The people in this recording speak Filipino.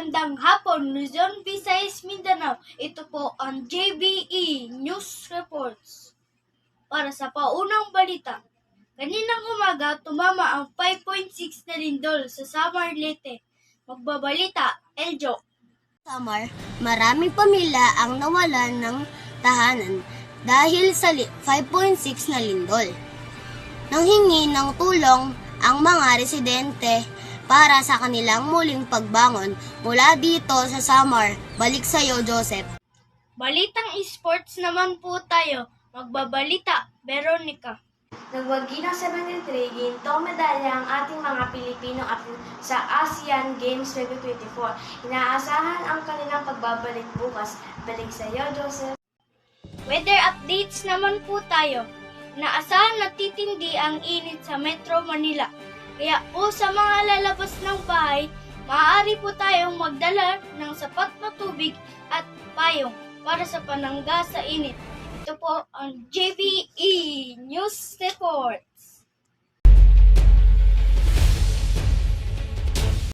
Magandang hapon, Luzon, Visayas, Mindanao. Ito po ang JBE News Reports. Para sa paunang balita, kaninang umaga tumama ang 5.6 na lindol sa Samar, Leyte. Magbabalita, Eljo. Samar, maraming pamilya ang nawalan ng tahanan dahil sa 5.6 na lindol. Nanghingi ng tulong ang mga residente para sa kanilang muling pagbangon mula dito sa Samar. Balik sa iyo, Joseph. Balitang esports naman po tayo. Magbabalita, Veronica. Nagwagi ng 73 gintong medalya ang ating mga Pilipino sa ASEAN Games 2024. Inaasahan ang kanilang pagbabalik bukas. Balik sa iyo, Joseph. Weather updates naman po tayo. Naasahan na titindi ang init sa Metro Manila. Kaya po sa mga lalabas ng bahay, maaari po tayong magdala ng sapat na tubig at payong para sa panangga sa init. Ito po ang JBE News Report.